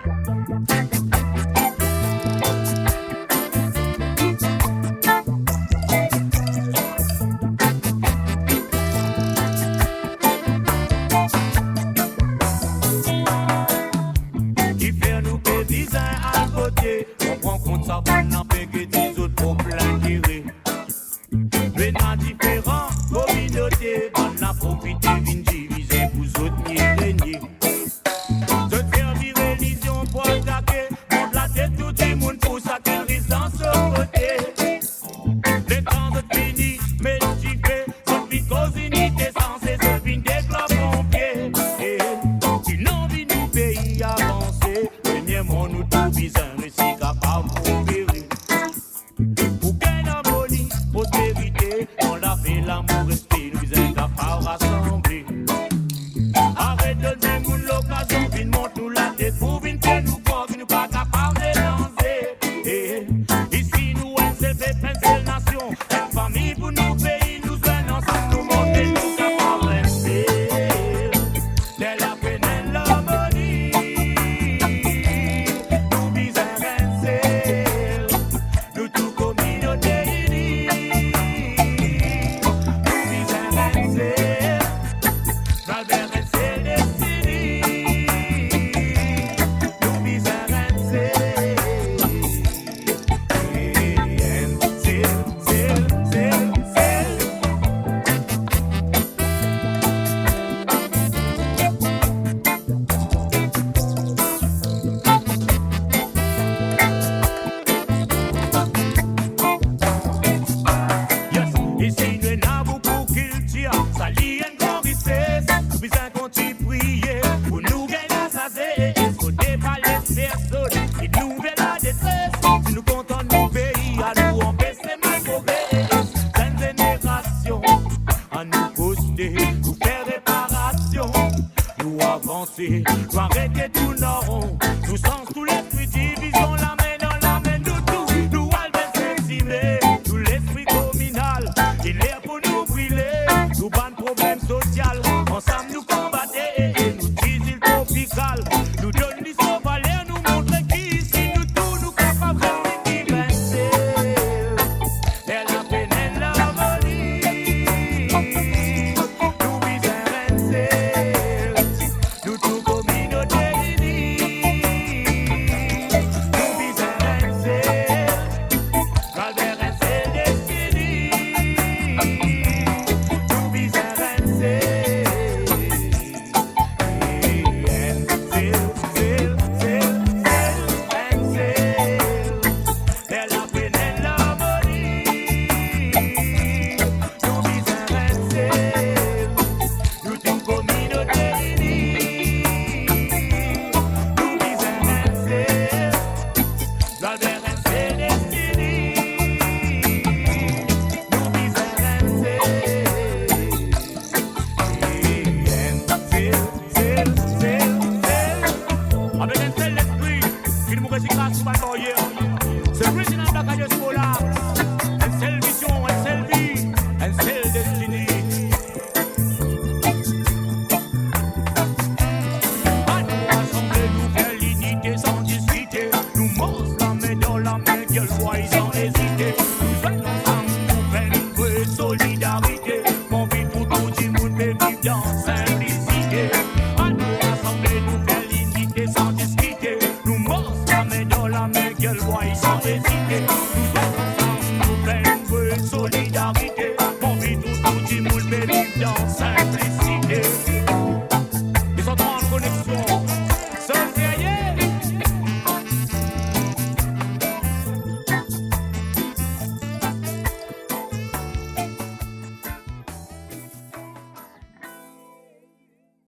On prend compte ça pour n'en payer des autres pour plein d'iré. Mais dans différentes communautés, on a profité d'une diviser pour autres ni régner. De servir religion pour attaquer, monte la tête tout le monde pour ça qu'elle risque dans ce côté. Les temps de fini, mais j'y fais, cette vie cause unité sans cesse, vie des clubs pompiers. Qui n'ont vu nous pays avancer, premièrement nous tout visons. L'amour respect, nous sommes capables de rassembler. Arrête de donner une l'occasion, vine monte nous la tête pour vine que nous croire que nous pas capables de lancer. Ici nous SLV, seule nation, une famille pour nos pays, nous sommes ensemble, nous monter, nous capables de rester. Dès la peine et l'harmonie, nous visons rester, nous tout communauté. Nous faire réparation, nous avancer, nous arrêter tout nos nous sens tous l'esprit division, la main dans la main, nous tous, nous allons s'exprimer, tout l'esprit communal, il est pour nous brûler, nous ban problème social, ensemble nous combattre et nous disons tropical, nous donne du valeur, nous montre qui ici, nous tous, nous capables de rester, et la peine et l'harmonie. C'est original black and just polar. Un seul vision, un seul vie, un seul destiny. À nous rassembler, nous faire l'unité sans discuter. Nous mordons la main dans la main, qu'elle soit sans hésiter. Nous sommes ensemble, nous faisons une vraie solidarité. Mon vie pour tout le monde, mais vivre dans simplicité. À nous rassembler, nous faire l'unité sans discuter. Nous mordons la main dans la main, qu'elle soit sans hésiter. Nous sommes ensemble, nous faisons une vraie solidarité. Mon vie pour tout le monde, mais vivre dans simplicité.